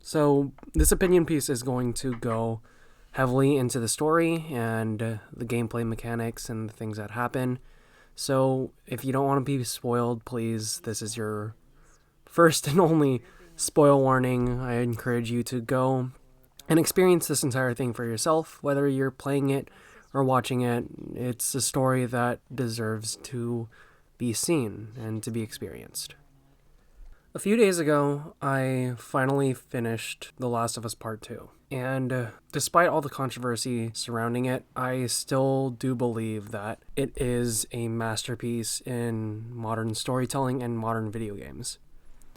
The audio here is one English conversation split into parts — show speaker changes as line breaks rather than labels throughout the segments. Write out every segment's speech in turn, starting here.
So this opinion piece is going to go heavily into the story and the gameplay mechanics and the things that happen. So if you don't want to be spoiled, please, this is your first and only spoil warning. I encourage you to go and experience this entire thing for yourself, whether you're playing it or watching it. It's a story that deserves to be seen and to be experienced. A few days ago, I finally finished The Last of Us Part 2. And despite all the controversy surrounding it, I still do believe that it is a masterpiece in modern storytelling and modern video games.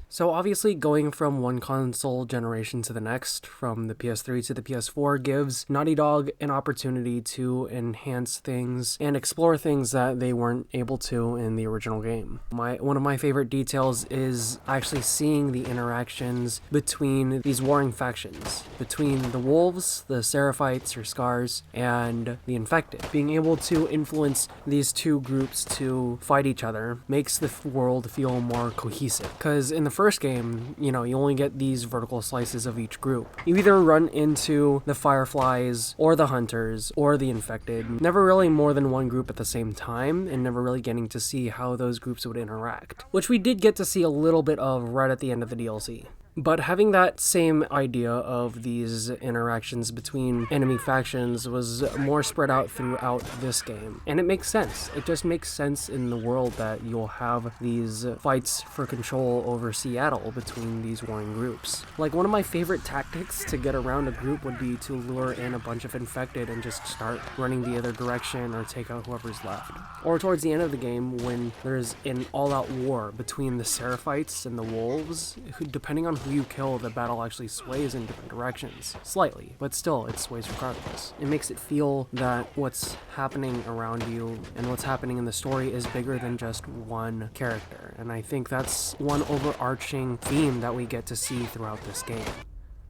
So obviously going from one console generation to the next, from the PS3 to the PS4, gives Naughty Dog an opportunity to enhance things and explore things that they weren't able to in the original game. One of my favorite details is actually seeing the interactions between these warring factions, between the wolves, the Seraphites or Scars, and the infected. Being able to influence these two groups to fight each other makes the world feel more cohesive. Because in the first game, you only get these vertical slices of each group. You either run into the Fireflies or the Hunters or the Infected, never really more than one group at the same time, and never really getting to see how those groups would interact, which we did get to see a little bit of right at the end of the DLC. But having that same idea of these interactions between enemy factions was more spread out throughout this game. And it makes sense. It just makes sense in the world that you'll have these fights for control over Seattle between these warring groups. Like, one of my favorite tactics to get around a group would be to lure in a bunch of infected and just start running the other direction or take out whoever's left. Or towards the end of the game, when there's an all-out war between the Seraphites and the wolves, who, depending on who you kill, the battle actually sways in different directions. Slightly, but still, it sways regardless. It makes it feel that what's happening around you and what's happening in the story is bigger than just one character. And I think that's one overarching theme that we get to see throughout this game.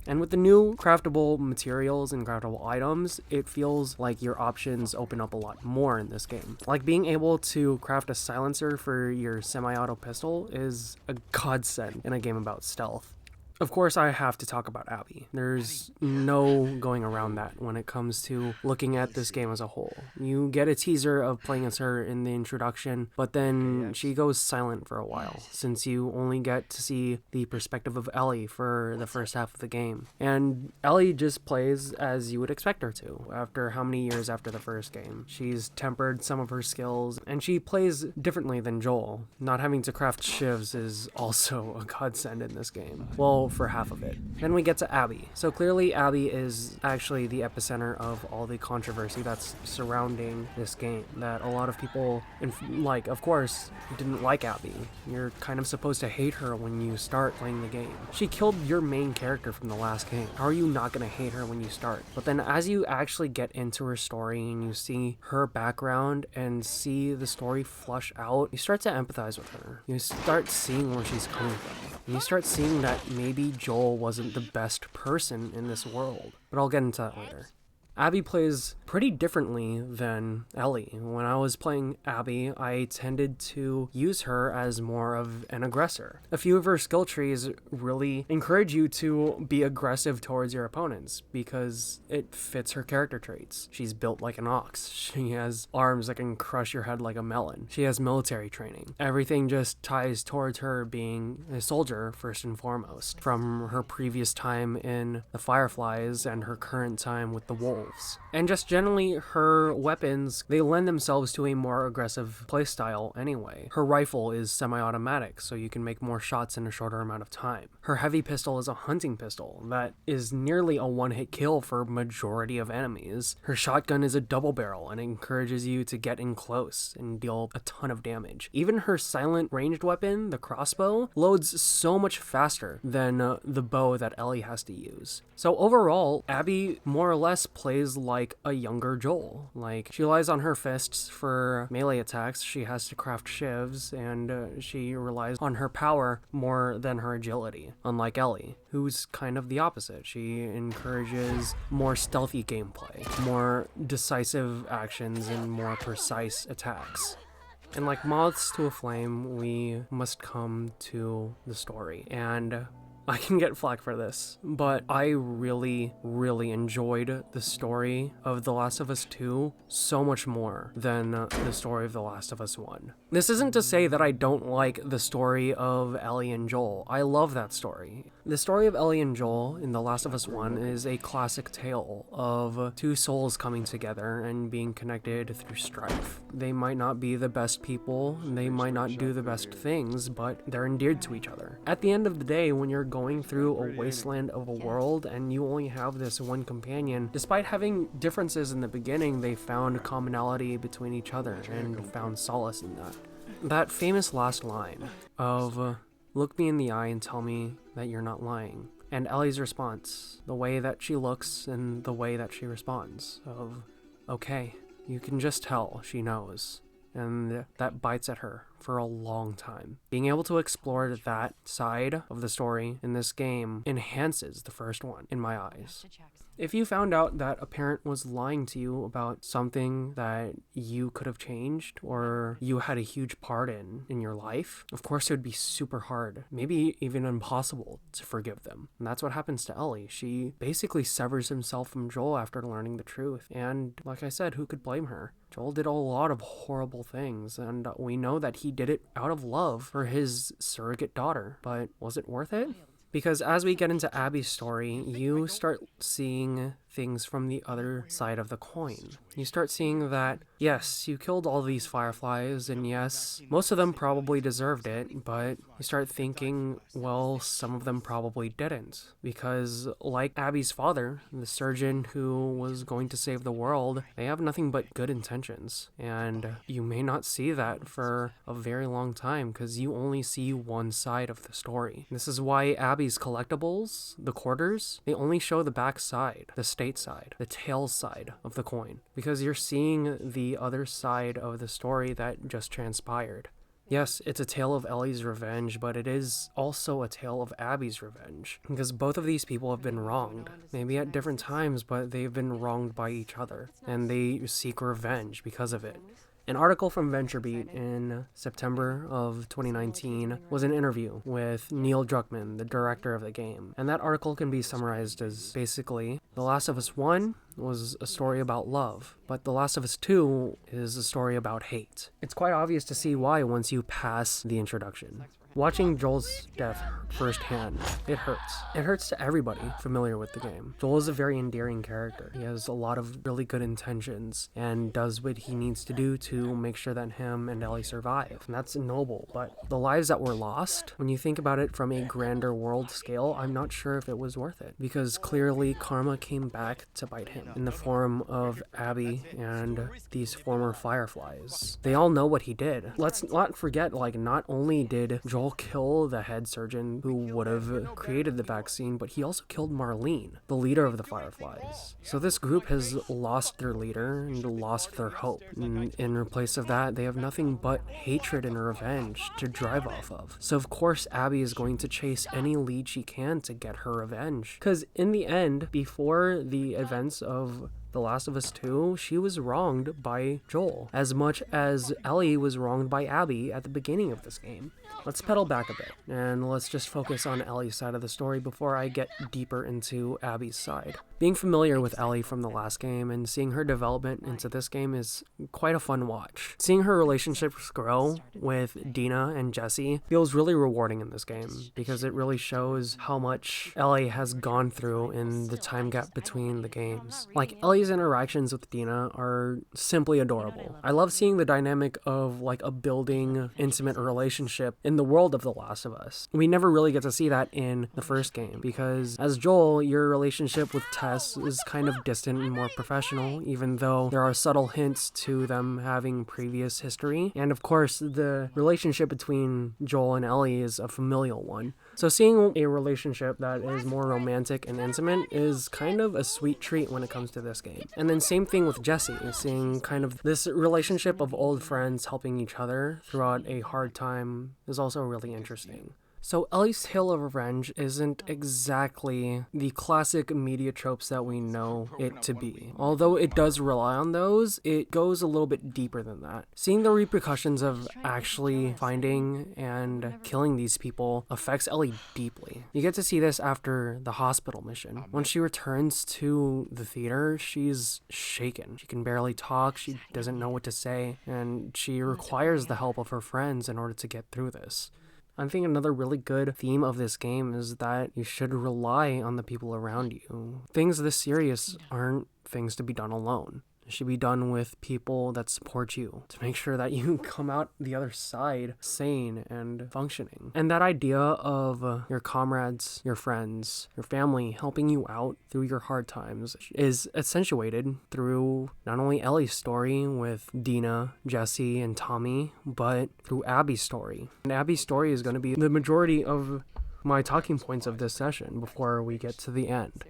And with the new craftable materials and craftable items, it feels like your options open up a lot more in this game. Like, being able to craft a silencer for your semi-auto pistol is a godsend in a game about stealth. Of course, I have to talk about Abby. There's no going around that when it comes to looking at this game as a whole. You get a teaser of playing as her in the introduction, but then she goes silent for a while, since you only get to see the perspective of Ellie for the first half of the game. And Ellie just plays as you would expect her to, after how many years after the first game. She's tempered some of her skills, and she plays differently than Joel. Not having to craft shivs is also a godsend in this game. Well, for half of it. Then we get to Abby. So clearly Abby is actually the epicenter of all the controversy that's surrounding this game, that a lot of people, of course, didn't like Abby. You're kind of supposed to hate her when you start playing the game. She killed your main character from the last game. How are you not going to hate her when you start? But then as you actually get into her story and you see her background and see the story flush out, you start to empathize with her. You start seeing where she's coming from. And you start seeing that maybe Joel wasn't the best person in this world. But I'll get into that later. Abby plays pretty differently than Ellie. When I was playing Abby, I tended to use her as more of an aggressor. A few of her skill trees really encourage you to be aggressive towards your opponents because it fits her character traits. She's built like an ox. She has arms that can crush your head like a melon. She has military training. Everything just ties towards her being a soldier first and foremost, from her previous time in the Fireflies and her current time with the wolves. And just generally, her weapons, they lend themselves to a more aggressive playstyle anyway. Her rifle is semi-automatic, so you can make more shots in a shorter amount of time. Her heavy pistol is a hunting pistol that is nearly a one-hit kill for majority of enemies. Her shotgun is a double barrel and encourages you to get in close and deal a ton of damage. Even her silent ranged weapon, the crossbow, loads so much faster than the bow that Ellie has to use. So overall, Abby more or less plays like a younger Joel. Like, she relies on her fists for melee attacks, she has to craft shivs, and she relies on her power more than her agility. Unlike Ellie, who's kind of the opposite. She encourages more stealthy gameplay, more decisive actions, and more precise attacks. And like moths to a flame, we must come to the story. And I can get flack for this, but I really, really enjoyed the story of The Last of Us 2 so much more than the story of The Last of Us 1. This isn't to say that I don't like the story of Ellie and Joel. I love that story. The story of Ellie and Joel in The Last of Us 1 is a classic tale of two souls coming together and being connected through strife. They might not be the best people, they might not do the best things, but they're endeared to each other. At the end of the day, when you're going through a wasteland of a world and you only have this one companion, despite having differences in the beginning, they found commonality between each other and found solace in that. That famous last line of, "Look me in the eye and tell me that you're not lying." And Ellie's response, the way that she looks and the way that she responds of, "Okay," you can just tell she knows. And that bites at her for a long time. Being able to explore that side of the story in this game enhances the first one, in my eyes. If you found out that a parent was lying to you about something that you could have changed or you had a huge part in your life, of course it would be super hard, maybe even impossible to forgive them. And that's what happens to Ellie. She basically severs himself from Joel after learning the truth. And like I said, who could blame her? Joel did a lot of horrible things, and we know that he did it out of love for his surrogate daughter. But was it worth it? Because as we get into Abby's story, you start seeing things from the other side of the coin. You start seeing that, yes, you killed all these fireflies, and yes, most of them probably deserved it, but you start thinking, well, some of them probably didn't. Because like Abby's father, the surgeon who was going to save the world, they have nothing but good intentions. And you may not see that for a very long time, because you only see one side of the story. This is why Abby's collectibles, the quarters, they only show the back side, the state side, the tail side of the coin, because you're seeing the other side of the story that just transpired. Yes, it's a tale of Ellie's revenge, but it is also a tale of Abby's revenge, because both of these people have been wronged, maybe at different times, but they've been wronged by each other, and they seek revenge because of it. An article from VentureBeat in September of 2019 was an interview with Neil Druckmann, the director of the game. And that article can be summarized as basically, The Last of Us 1 was a story about love, but The Last of Us 2 is a story about hate. It's quite obvious to see why once you pass the introduction. Watching Joel's death firsthand, it hurts. It hurts to everybody familiar with the game. Joel is a very endearing character. He has a lot of really good intentions and does what he needs to do to make sure that him and Ellie survive. And that's noble, but the lives that were lost, when you think about it from a grander world scale, I'm not sure if it was worth it. Because clearly karma came back to bite him in the form of Abby and these former fireflies. They all know what he did. Let's not forget, like, not only did Joel kill the head surgeon who would have created the vaccine, but he also killed Marlene, the leader of the Fireflies. So this group has lost their leader and lost their hope. And in place of that, they have nothing but hatred and revenge to drive off of. So of course Abby is going to chase any lead she can to get her revenge. Because in the end, before the events of The Last of Us 2, she was wronged by Joel, as much as Ellie was wronged by Abby at the beginning of this game. Let's pedal back a bit, and let's just focus on Ellie's side of the story before I get deeper into Abby's side. Being familiar with Ellie from the last game and seeing her development into this game is quite a fun watch. Seeing her relationships grow with Dina and Jesse feels really rewarding in this game, because it really shows how much Ellie has gone through in the time gap between the games. Like, Ellie's interactions with Dina are simply adorable. I love seeing the dynamic of like a building intimate relationship in the world of The Last of Us. We never really get to see that in the first game, because as Joel, your relationship with Tess is kind of distant and more professional, even though there are subtle hints to them having previous history. And of course, the relationship between Joel and Ellie is a familial one. So seeing a relationship that is more romantic and intimate is kind of a sweet treat when it comes to this game. And then same thing with Jesse, seeing kind of this relationship of old friends helping each other throughout a hard time is also really interesting. So Ellie's tale of revenge isn't exactly the classic media tropes that we know it to be. Although it does rely on those, it goes a little bit deeper than that. Seeing the repercussions of actually finding and killing these people affects Ellie deeply. You get to see this after the hospital mission. When she returns to the theater, she's shaken. She can barely talk, she doesn't know what to say, and she requires the help of her friends in order to get through this. I think another really good theme of this game is that you should rely on the people around you. Things this serious aren't things to be done alone. It should be done with people that support you to make sure that you come out the other side sane and functioning. And that idea of your comrades, your friends, your family helping you out through your hard times is accentuated through not only Ellie's story with Dina, Jesse, and Tommy, but through Abby's story. And Abby's story is going to be the majority of my talking points of this session before we get to the end.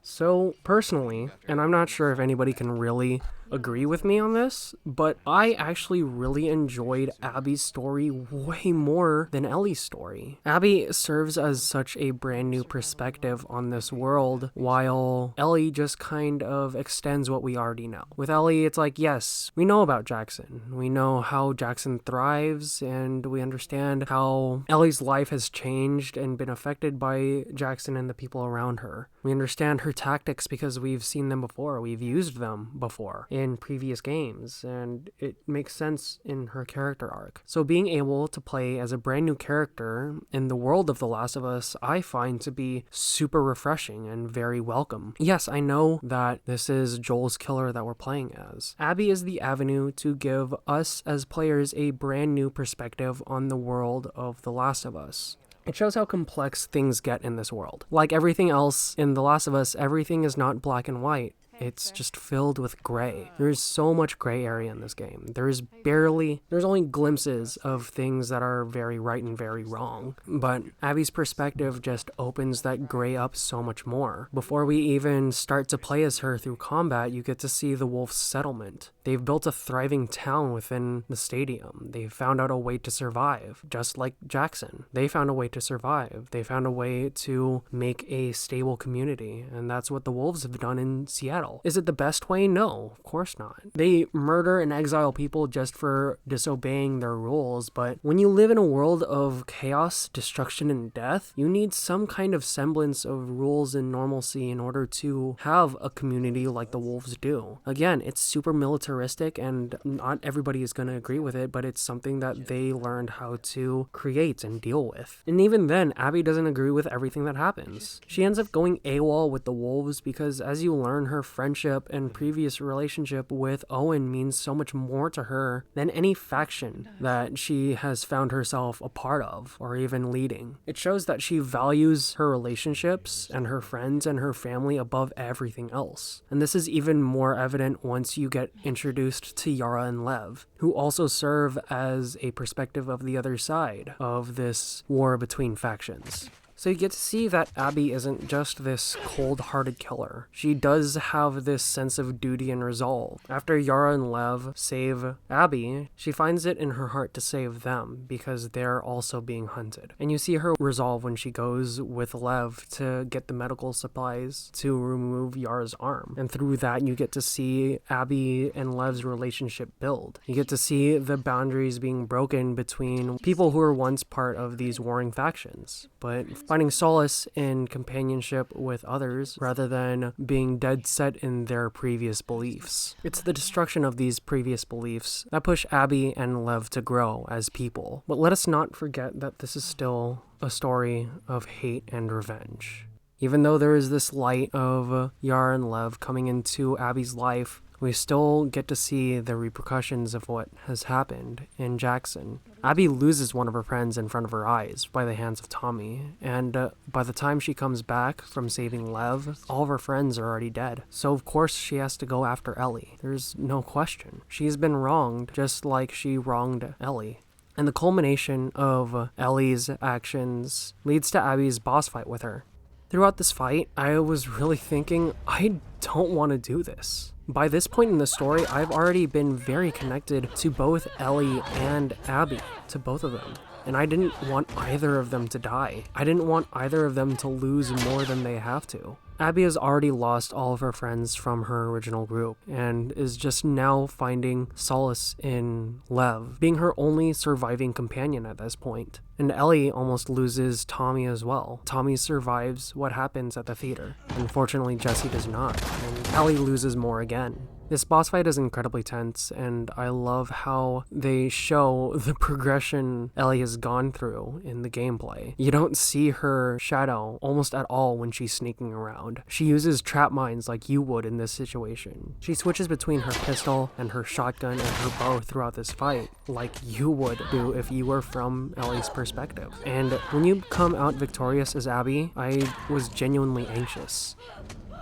So, personally, and I'm not sure if anybody can really agree with me on this, but I actually really enjoyed Abby's story way more than Ellie's story. Abby serves as such a brand new perspective on this world, while Ellie just kind of extends what we already know. With Ellie, it's like, yes, we know about Jackson. We know how Jackson thrives, and we understand how Ellie's life has changed and been affected by Jackson and the people around her. We understand her tactics because we've seen them before. We've used them before in previous games, and it makes sense in her character arc. So being able to play as a brand new character in the world of The Last of Us, I find to be super refreshing and very welcome. Yes, I know that this is Joel's killer that we're playing as. Abby is the avenue to give us as players a brand new perspective on the world of The Last of Us. It shows how complex things get in this world. Like everything else in The Last of Us, everything is not black and white. It's just filled with gray. There's so much gray area in this game. There's only glimpses of things that are very right and very wrong. But Abby's perspective just opens that gray up so much more. Before we even start to play as her through combat, you get to see the Wolves' settlement. They've built a thriving town within the stadium. They found out a way to survive, just like Jackson. They found a way to survive. They found a way to make a stable community, and that's what the Wolves have done in Seattle. Is it the best way? No, of course not. They murder and exile people just for disobeying their rules, but when you live in a world of chaos, destruction, and death, you need some kind of semblance of rules and normalcy in order to have a community like the Wolves do. Again, it's super militaristic, and not everybody is going to agree with it, but it's something that they learned how to create and deal with. And even then, Abby doesn't agree with everything that happens. She ends up going AWOL with the Wolves because as you learn, her friendship and previous relationship with Owen means so much more to her than any faction that she has found herself a part of or even leading. It shows that she values her relationships and her friends and her family above everything else. And this is even more evident once you get introduced to Yara and Lev, who also serve as a perspective of the other side of this war between factions. So you get to see that Abby isn't just this cold-hearted killer. She does have this sense of duty and resolve. After Yara and Lev save Abby, she finds it in her heart to save them because they're also being hunted. And you see her resolve when she goes with Lev to get the medical supplies to remove Yara's arm. And through that, you get to see Abby and Lev's relationship build. You get to see the boundaries being broken between people who were once part of these warring factions, but finding solace in companionship with others rather than being dead set in their previous beliefs. It's the destruction of these previous beliefs that push Abby and Lev to grow as people. But let us not forget that this is still a story of hate and revenge. Even though there is this light of Yara and Lev coming into Abby's life, we still get to see the repercussions of what has happened in Jackson. Abby loses one of her friends in front of her eyes by the hands of Tommy, and by the time she comes back from saving Lev, all of her friends are already dead. So of course she has to go after Ellie. There's no question. She's been wronged just like she wronged Ellie. And the culmination of Ellie's actions leads to Abby's boss fight with her. Throughout this fight, I was really thinking, I don't want to do this. By this point in the story, I've already been very connected to both Ellie and Abby, to both of them. And I didn't want either of them to die. I didn't want either of them to lose more than they have to. Abby has already lost all of her friends from her original group and is just now finding solace in Lev, being her only surviving companion at this point. And Ellie almost loses Tommy as well. Tommy survives what happens at the theater. Unfortunately, Jesse does not, and Ellie loses more again. This boss fight is incredibly tense, and I love how they show the progression Ellie has gone through in the gameplay. You don't see her shadow almost at all when she's sneaking around. She uses trap mines like you would in this situation. She switches between her pistol and her shotgun and her bow throughout this fight, like you would do if you were from Ellie's perspective. And when you come out victorious as Abby, I was genuinely anxious.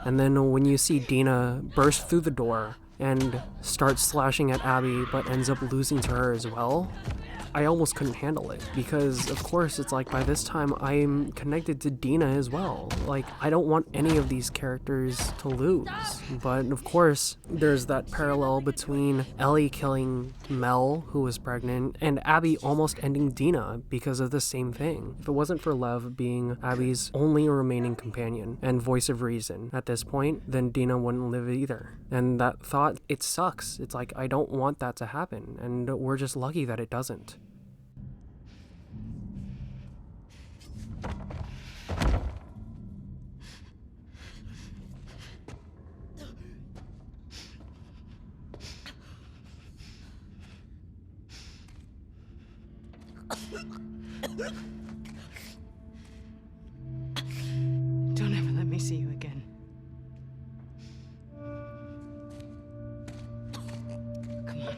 And then when you see Dina burst through the door and start slashing at Abby but ends up losing to her as well, I almost couldn't handle it, because of course it's like by this time I'm connected to Dina as well. Like, I don't want any of these characters to lose, but of course there's that parallel between Ellie killing Mel, who was pregnant, and Abby almost ending Dina because of the same thing. If it wasn't for Lev being Abby's only remaining companion and voice of reason at this point, then Dina wouldn't live either. And that thought, it sucks. It's like, I don't want that to happen, and we're just lucky that it doesn't.
Don't ever let me see you again. Come on.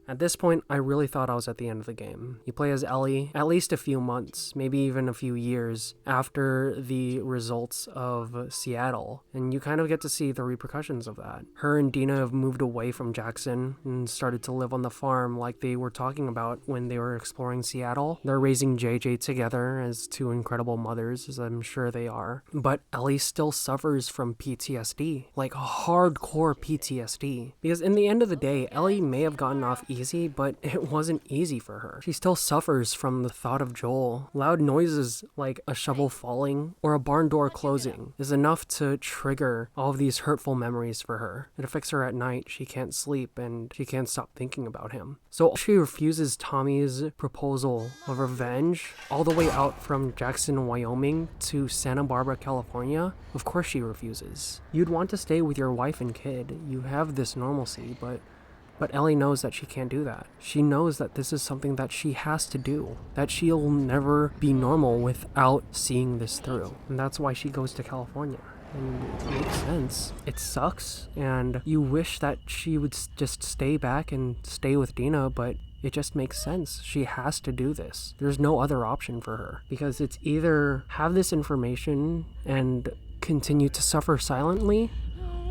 At this point, I really thought I was at the end of the game. You play as Ellie at least a few months, maybe even a few years after the results of Seattle, and you kind of get to see the repercussions of that. Her and Dina have moved away from Jackson and started to live on the farm like they were talking about when they were exploring Seattle. They're raising JJ together as two incredible mothers, as I'm sure they are. But Ellie still suffers from PTSD, like hardcore PTSD. Because in the end of the day, Ellie may have gotten off easy, but it wasn't easy for her. She still suffers from the thought of Joel. Loud noises like a shovel falling or a barn door closing is enough to trigger all of these hurtful memories for her. It affects her at night. She can't sleep and she can't stop thinking about him. So she refuses Tommy's proposal of revenge all the way out from Jackson, Wyoming to Santa Barbara, California. Of course she refuses. You'd want to stay with your wife and kid. You have this normalcy, but Ellie knows that she can't do that. She knows that this is something that she has to do, that she'll never be normal without seeing this through. And that's why she goes to California. And it makes sense. It sucks, and you wish that she would just stay back and stay with Dina, but it just makes sense. She has to do this. There's no other option for her, because it's either have this information and continue to suffer silently,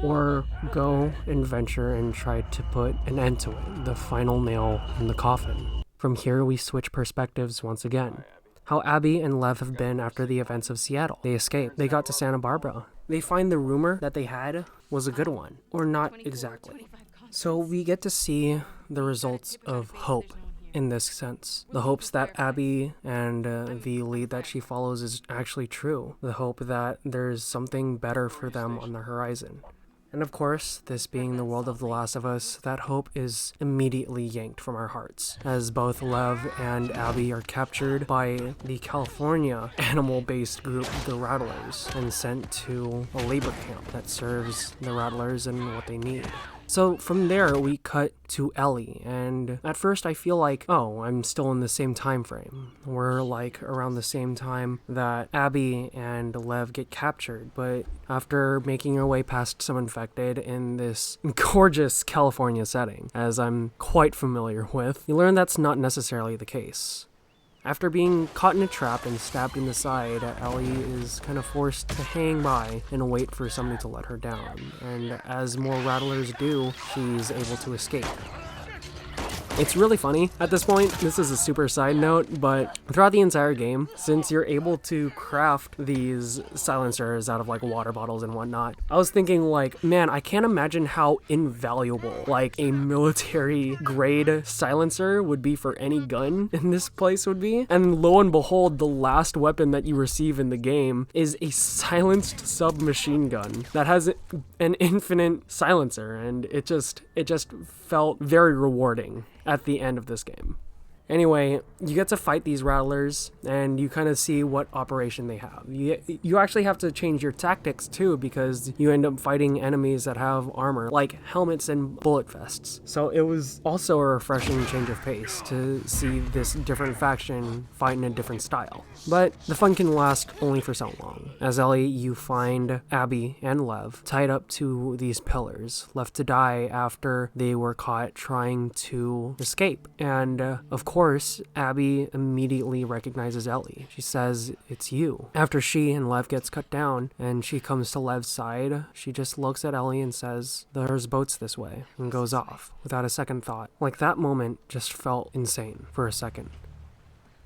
or go and venture and try to put an end to it, the final nail in the coffin. From here, we switch perspectives once again. How Abby and Lev have been after the events of Seattle. They escaped. They got to Santa Barbara. They find the rumor that they had was a good one, or not exactly. So we get to see the results of hope in this sense. The hopes that Abby and the lead that she follows is actually true. The hope that there's something better for them on the horizon. And of course, this being the world of The Last of Us, that hope is immediately yanked from our hearts, as both Lev and Abby are captured by the California animal-based group, the Rattlers, and sent to a labor camp that serves the Rattlers and what they need. So from there, we cut to Ellie, and at first I feel like, oh, I'm still in the same time frame. We're like around the same time that Abby and Lev get captured, but after making our way past some infected in this gorgeous California setting, as I'm quite familiar with, you learn that's not necessarily the case. After being caught in a trap and stabbed in the side, Ellie is kind of forced to hang by and wait for somebody to let her down. And as more Rattlers do, she's able to escape. It's really funny at this point. This is a super side note, but throughout the entire game, since you're able to craft these silencers out of like water bottles and whatnot, I was thinking like, man, I can't imagine how invaluable like a military grade silencer would be for any gun in this place would be. And lo and behold, the last weapon that you receive in the game is a silenced submachine gun that has an infinite silencer, and it just felt very rewarding at the end of this game. Anyway, you get to fight these rattlers, and you kind of see what operation they have. You actually have to change your tactics too, because you end up fighting enemies that have armor, like helmets and bullet vests. So it was also a refreshing change of pace to see this different faction fight in a different style. But the fun can last only for so long. As Ellie, you find Abby and Lev tied up to these pillars, left to die after they were caught trying to escape. And of course, Abby immediately recognizes Ellie. She says, "It's you." After she and Lev gets cut down and she comes to Lev's side, she just looks at Ellie and says, "There's boats this way," and goes off without a second thought. Like, that moment just felt insane for a second.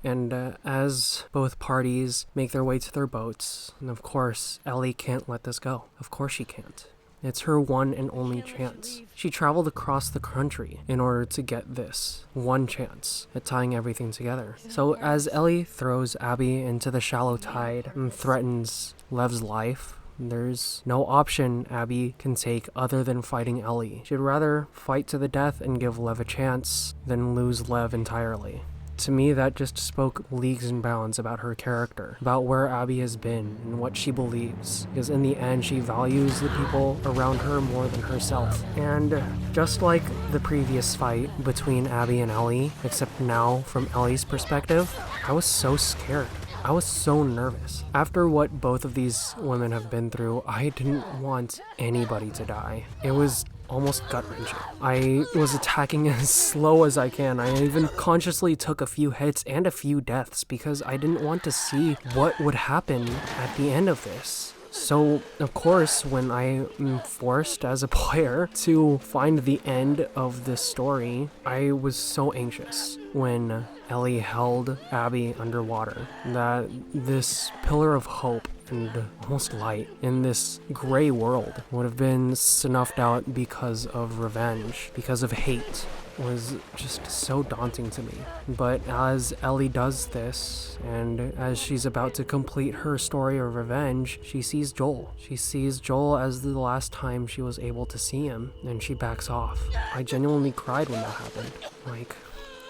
And as both parties make their way to their boats, and of course, Ellie can't let this go. Of course she can't. It's her one and only chance. She traveled across the country in order to get this one chance at tying everything together. So as Ellie throws Abby into the shallow tide and threatens Lev's life, there's no option Abby can take other than fighting Ellie. She'd rather fight to the death and give Lev a chance than lose Lev entirely. To me, that just spoke leagues and bounds about her character, about where Abby has been and what she believes, because in the end, she values the people around her more than herself. And just like the previous fight between Abby and Ellie, except now from Ellie's perspective, I was so scared. I was so nervous. After what both of these women have been through, I didn't want anybody to die. It was almost gut-wrenching. I was attacking as slow as I can. I even consciously took a few hits and a few deaths because I didn't want to see what would happen at the end of this. So, of course, when I am forced as a player to find the end of this story, I was so anxious when Ellie held Abby underwater, that this pillar of hope and almost light in this gray world would have been snuffed out because of revenge, because of hate, was just so daunting to me. But as Ellie does this, and as she's about to complete her story of revenge, she sees Joel. She sees Joel as the last time she was able to see him, and she backs off. I genuinely cried when that happened. Like,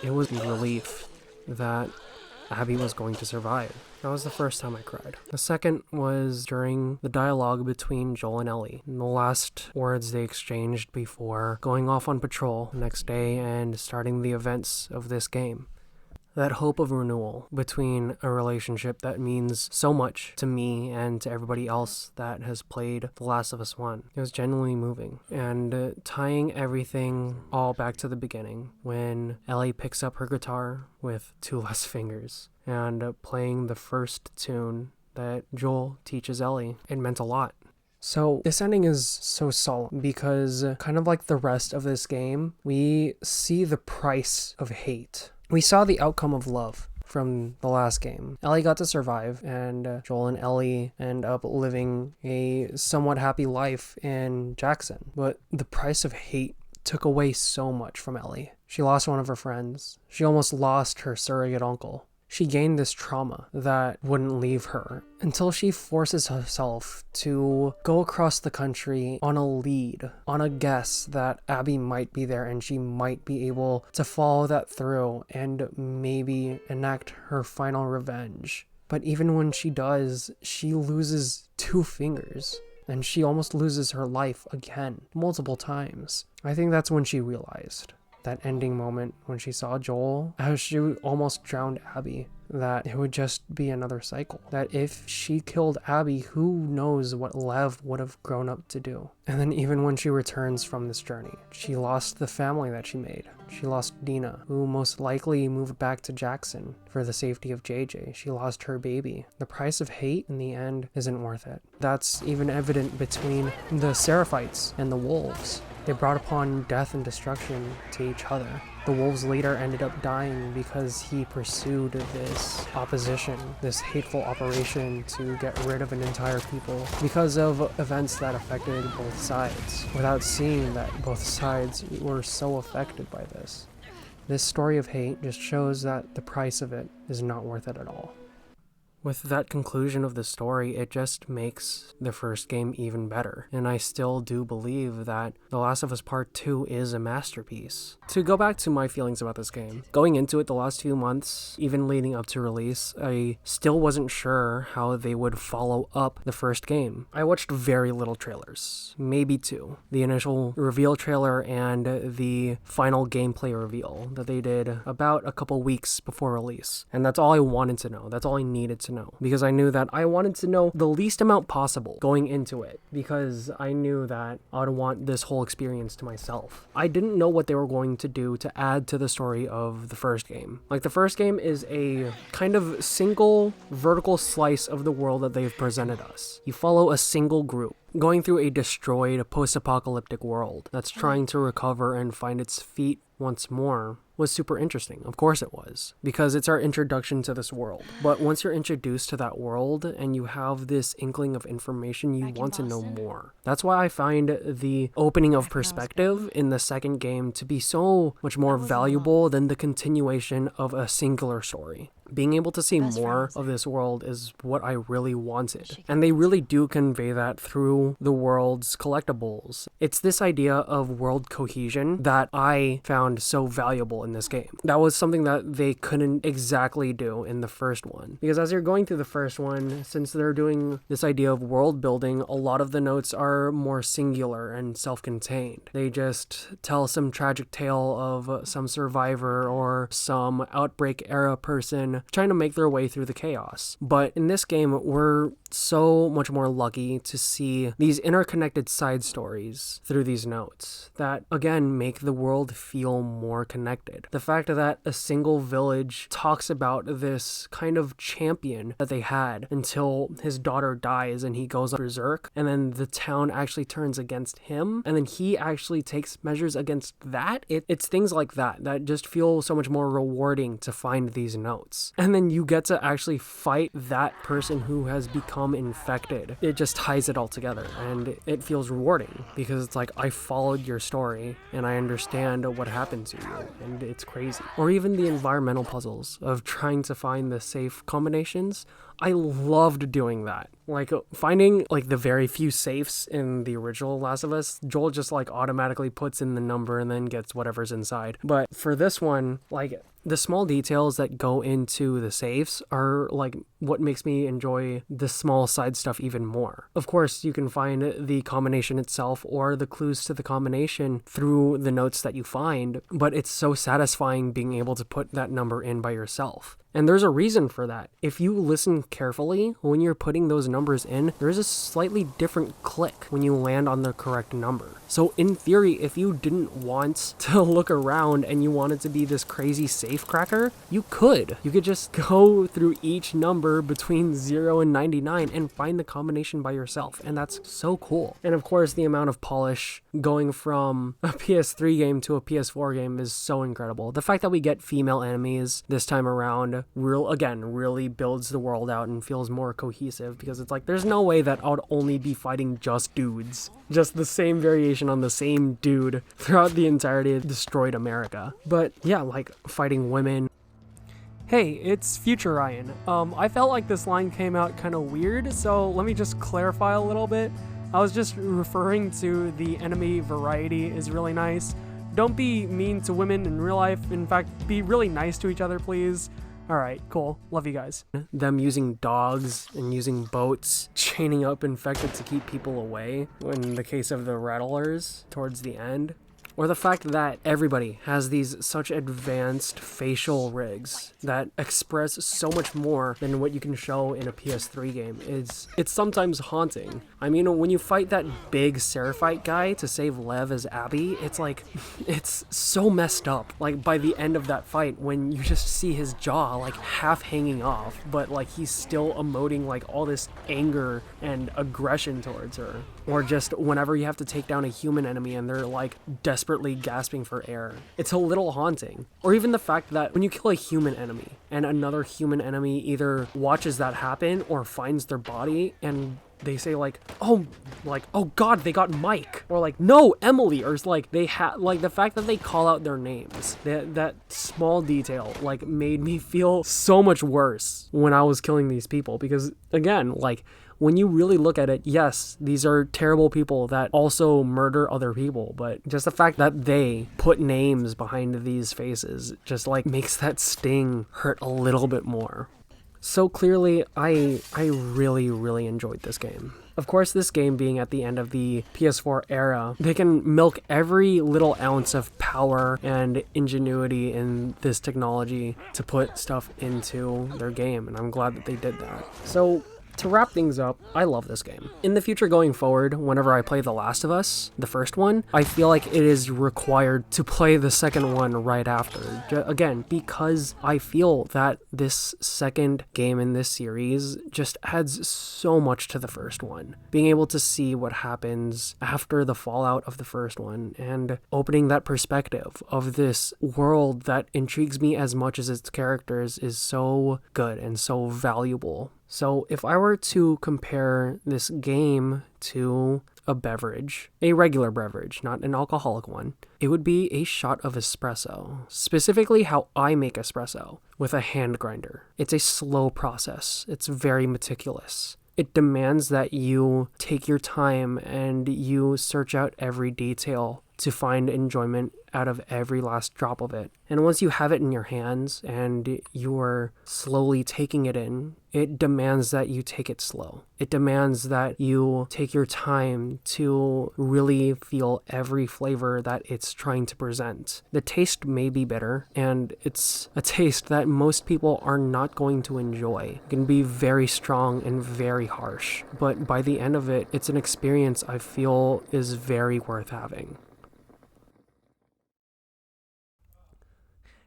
it was relief that Abby was going to survive. That was the first time I cried. The second was during the dialogue between Joel and Ellie. The last words they exchanged before going off on patrol the next day and starting the events of this game. That hope of renewal between a relationship that means so much to me and to everybody else that has played The Last of Us 1. It was genuinely moving. And tying everything all back to the beginning, when Ellie picks up her guitar with 2 less fingers and playing the first tune that Joel teaches Ellie, it meant a lot. So this ending is so solemn because, kind of like the rest of this game, we see the price of hate. We saw the outcome of love from the last game. Ellie got to survive, and Joel and Ellie end up living a somewhat happy life in Jackson. But the price of hate took away so much from Ellie. She lost one of her friends. She almost lost her surrogate uncle. She gained this trauma that wouldn't leave her until she forces herself to go across the country on a lead, on a guess that Abby might be there and she might be able to follow that through and maybe enact her final revenge. But even when she does, she loses 2 fingers. And she almost loses her life again, multiple times. I think that's when she realized, that ending moment when she saw Joel, as she almost drowned Abby, that it would just be another cycle. That if she killed Abby, who knows what Lev would have grown up to do. And then even when she returns from this journey, she lost the family that she made. She lost Dina, who most likely moved back to Jackson for the safety of JJ. She lost her baby. The price of hate in the end isn't worth it. That's even evident between the Seraphites and the wolves. They brought upon death and destruction to each other. The wolf's leader ended up dying because he pursued this opposition, this hateful operation to get rid of an entire people because of events that affected both sides, without seeing that both sides were so affected by this. This story of hate just shows that the price of it is not worth it at all. With that conclusion of the story, it just makes the first game even better. And I still do believe that The Last of Us Part 2 is a masterpiece. To go back to my feelings about this game, going into it the last few months, even leading up to release, I still wasn't sure how they would follow up the first game. I watched very little trailers, maybe 2. The initial reveal trailer and the final gameplay reveal that they did about a couple weeks before release. And that's all I wanted to know. That's all I needed to know, because I knew that I wanted to know the least amount possible going into it, because I knew that I would want this whole experience to myself. I didn't know what they were going to do to add to the story of the first game. Like, the first game is a kind of single vertical slice of the world that they've presented us. You follow a single group going through a destroyed post-apocalyptic world that's trying to recover and find its feet once more. Was super interesting. Of course it was, because it's our introduction to this world. But once you're introduced to that world and you have this inkling of information, you want to know more. That's why I find the opening of perspective in the second game to be so much more valuable than the continuation of a singular story. Being able to see more of this world is what I really wanted. And they really do convey that through the world's collectibles. It's this idea of world cohesion that I found so valuable in this game. That was something that they couldn't exactly do in the first one. Because as you're going through the first one, since they're doing this idea of world building, a lot of the notes are more singular and self-contained. They just tell some tragic tale of some survivor or some outbreak era person trying to make their way through the chaos. But in this game, we're so much more lucky to see these interconnected side stories through these notes that, again, make the world feel more connected. The fact that a single village talks about this kind of champion that they had until his daughter dies and he goes berserk, and then the town actually turns against him, and then he actually takes measures against that. It's things like that that just feel so much more rewarding to find these notes. And then you get to actually fight that person who has become infected. It just ties it all together, and it feels rewarding because it's like, I followed your story and I understand what happened to you, and it's crazy. Or even the environmental puzzles of trying to find the safe combinations. I loved doing that. Like, finding like the very few safes in the original Last of Us, Joel just like automatically puts in the number and then gets whatever's inside. But for this one, like, the small details that go into the safes are like what makes me enjoy the small side stuff even more. Of course, you can find the combination itself or the clues to the combination through the notes that you find, but it's so satisfying being able to put that number in by yourself. And there's a reason for that. If you listen carefully, when you're putting those numbers in, there's a slightly different click when you land on the correct number. So in theory, if you didn't want to look around and you wanted to be this crazy safe cracker, you could. You could just go through each number between 0 and 99 and find the combination by yourself. And that's so cool. And of course, the amount of polish going from a PS3 game to a PS4 game is so incredible. The fact that we get female enemies this time around really builds the world out and feels more cohesive, because it's like, there's no way that I would only be fighting just dudes. Just the same variation on the same dude throughout the entirety of destroyed America. But yeah, like fighting women. Hey, it's Future Ryan. I felt like this line came out kind of weird, so let me just clarify a little bit. I was just referring to the enemy variety is really nice. Don't be mean to women in real life. In fact, be really nice to each other, please. Alright, cool. Love you guys. Them using dogs and using boats, chaining up infected to keep people away, in the case of the rattlers towards the end. Or the fact that everybody has these such advanced facial rigs that express so much more than what you can show in a PS3 game. It's sometimes haunting. I mean, when you fight that big Seraphite guy to save Lev as Abby, it's like, it's so messed up. Like, by the end of that fight, when you just see his jaw, like, half hanging off, but, like, he's still emoting, like, all this anger and aggression towards her. Or just whenever you have to take down a human enemy and they're, like, desperately gasping for air. It's a little haunting. Or even the fact that when you kill a human enemy and another human enemy either watches that happen or finds their body and they say like, oh God, they got Mike, or like, no, Emily, or it's like they like the fact that they call out their names, that small detail like made me feel so much worse when I was killing these people, because again, like, when you really look at it, yes, these are terrible people that also murder other people, but just the fact that they put names behind these faces just like makes that sting hurt a little bit more. So clearly, I really, really enjoyed this game. Of course, this game being at the end of the PS4 era, they can milk every little ounce of power and ingenuity in this technology to put stuff into their game, and I'm glad that they did that. So, to wrap things up, I love this game. In the future going forward, whenever I play The Last of Us, the first one, I feel like it is required to play the second one right after. Again, because I feel that this second game in this series just adds so much to the first one. Being able to see what happens after the fallout of the first one and opening that perspective of this world that intrigues me as much as its characters is so good and so valuable. So if I were to compare this game to a beverage, a regular beverage, not an alcoholic one, it would be a shot of espresso. Specifically how I make espresso, with a hand grinder. It's a slow process. It's very meticulous. It demands that you take your time and you search out every detail to find enjoyment out of every last drop of it. And once you have it in your hands and you're slowly taking it in, it demands that you take it slow. It demands that you take your time to really feel every flavor that it's trying to present. The taste may be bitter, and it's a taste that most people are not going to enjoy. It can be very strong and very harsh, but by the end of it, it's an experience I feel is very worth having.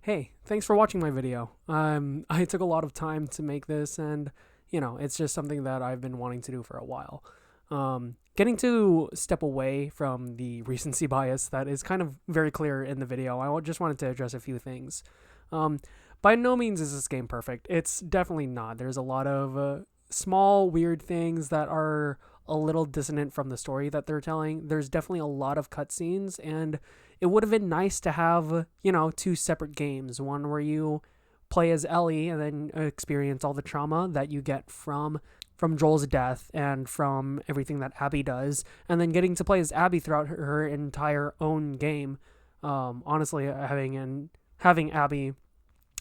Hey, thanks for watching my video. I took a lot of time to make this, and, you know, it's just something that I've been wanting to do for a while. Getting to step away from the recency bias that is kind of very clear in the video, I just wanted to address a few things. By no means is this game perfect. It's definitely not. There's a lot of small, weird things that are a little dissonant from the story that they're telling. There's definitely a lot of cutscenes, and it would have been nice to have, you know, two separate games. One where you play as Ellie and then experience all the trauma that you get from Joel's death and from everything that Abby does, and then getting to play as Abby throughout her entire own game. Honestly, having Abby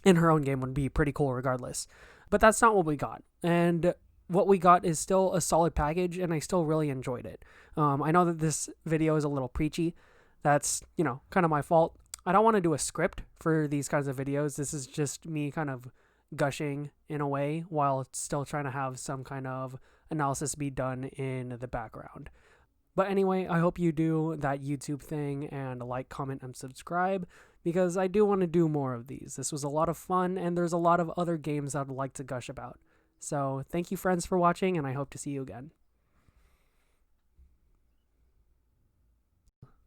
in her own game would be pretty cool regardless. But that's not what we got. And what we got is still a solid package, and I still really enjoyed it. I know that this video is a little preachy. That's, you know, kind of my fault. I don't want to do a script for these kinds of videos. This is just me kind of gushing in a way while still trying to have some kind of analysis be done in the background. But anyway, I hope you do that YouTube thing and like, comment, and subscribe, because I do want to do more of these. This was a lot of fun, and there's a lot of other games I'd like to gush about. So thank you, friends, for watching, and I hope to see you again.